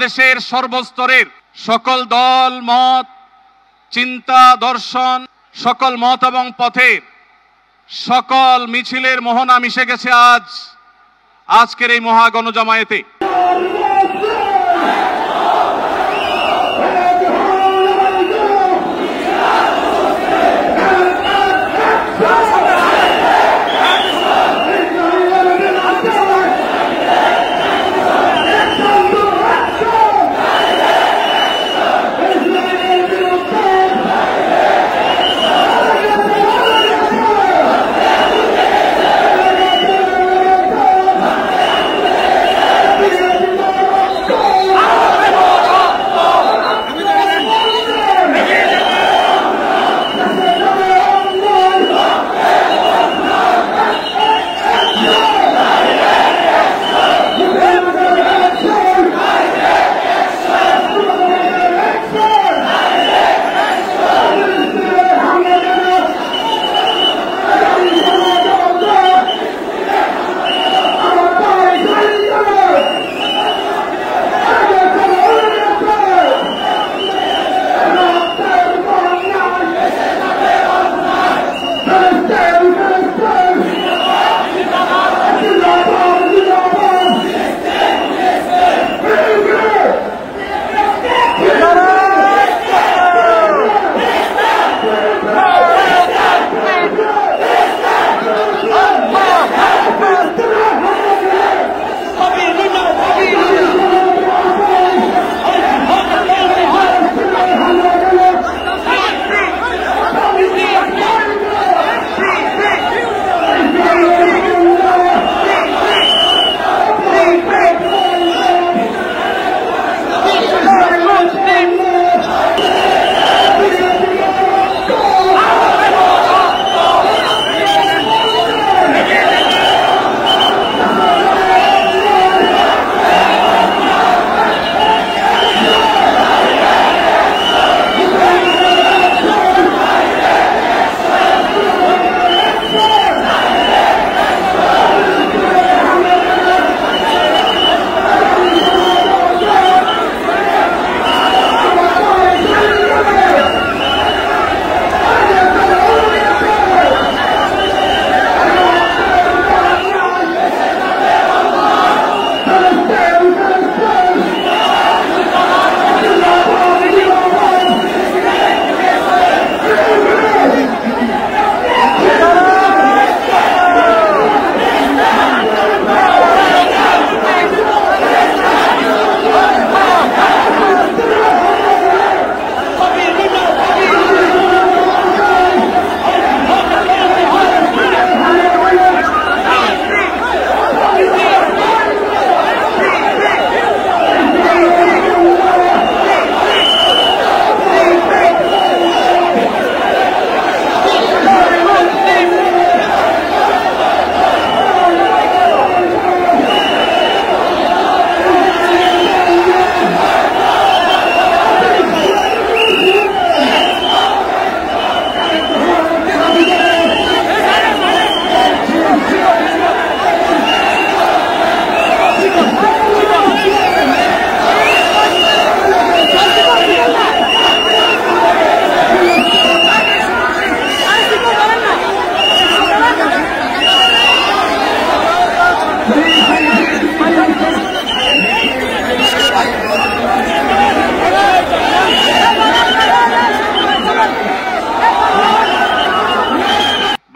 বাংলাদেশের সর্বস্তরের সকল দল মত চিন্তা দর্শন সকল মত এবং পথের সকল মিছিলের মোহনা মিশে গেছে আজকের এই মহা গণজামায়াতে।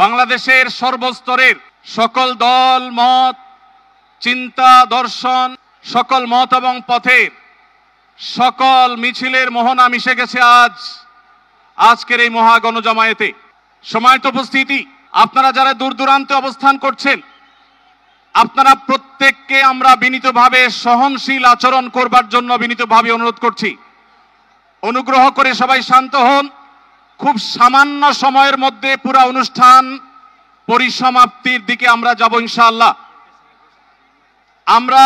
বাংলাদেশের সর্বস্তরের সকল দল মত চিন্তা দর্শন সকল মত এবং পথের সকল মিছিলের মোহনা মিশে গেছে আজকের এই মহা গণজামায়াতে। সম্মানিত উপস্থিতি, আপনারা যারা দূর দূরান্তে অবস্থান করছেন, আপনারা প্রত্যেককে আমরা বিনীতভাবে সহনশীল আচরণ করবার জন্য বিনীতভাবে অনুরোধ করছি। অনুগ্রহ করে সবাই শান্ত হন। খুব সামান্য সময়ের মধ্যে পুরো অনুষ্ঠান পরিসমাপ্তির দিকে আমরা যাব ইনশাআল্লাহ। আমরা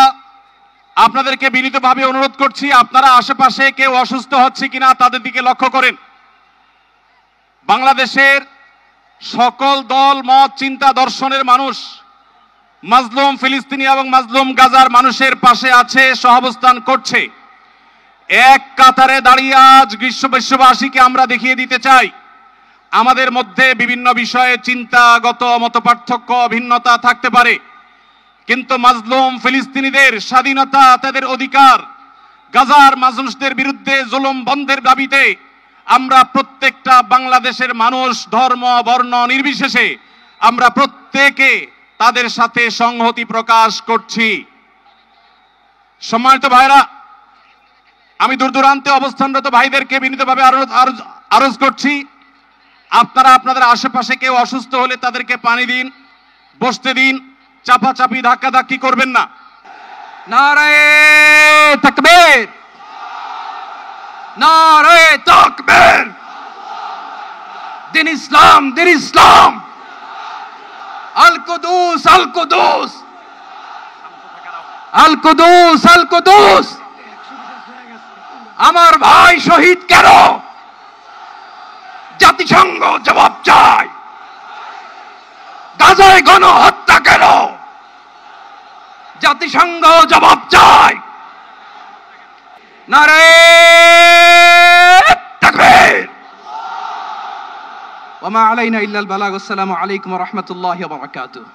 আপনাদেরকে বিনীতভাবে অনুরোধ করছি, আপনারা আশেপাশে কেউ অসুস্থ হচ্ছে কিনা তাদের দিকে লক্ষ্য করেন। বাংলাদেশের সকল দল মত চিন্তা দর্শনের মানুষ মাজলুম ফিলিস্তিনি এবং মাজলুম গাজার মানুষের পাশে আছে, সহাবস্থান করছে। এক কাতারে দাঁড়িয়ে আজ বিশ্ববাসীকে আমরা দেখিয়ে দিতে চাই আমাদের মধ্যে বিভিন্ন বিষয়ে চিন্তাগত মতপার্থক্য ভিন্নতা থাকতে পারে, কিন্তু মাজলুম ফিলিস্তিনিদের স্বাধীনতা, তাদের অধিকার, গাজার মানুষদের বিরুদ্ধে জুলুম বন্ধের দাবিতে আমরা প্রত্যেকটা বাংলাদেশের মানুষ ধর্ম বর্ণ নির্বিশেষে আমরা প্রত্যেকে তাদের সাথে সংহতি প্রকাশ করছি। সম্মানিত ভাইরা, আমি দূর দূরান্তে অবস্থানরত ভাইদেরকে বিনীতভাবে আরজ করছি, আপনারা আপনাদের আশেপাশে কেউ অসুস্থ হলে তাদেরকে পানি দিন, বসতে দিন, চাপাচাপি ধাক্কাধাক্কি করবেন না। নারায়ে তাকবীর, নারায়ে তাকবীর। দিন ইসলাম, দিন ইসলাম। আল কুদুস, আল কুদুস, আল কুদুস, আল কুদুস। আমার ভাই শহীদ কেন? জাতিসংঘ জবাব চায়। গাজায় গণহত্যা কেন? জাতিসংঘ জবাব চায়। নারায়ে তাকবীর। ওয়া মা আলাইনা ইল্লাল বালাগ। আসসালামু আলাইকুম ওয়া রাহমাতুল্লাহি ওয়া বারাকাতুহু।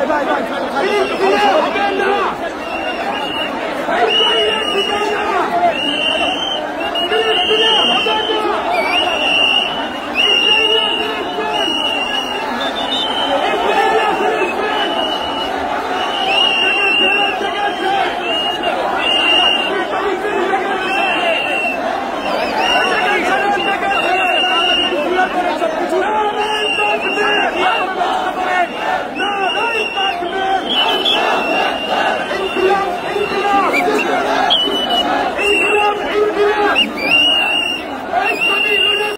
Bye.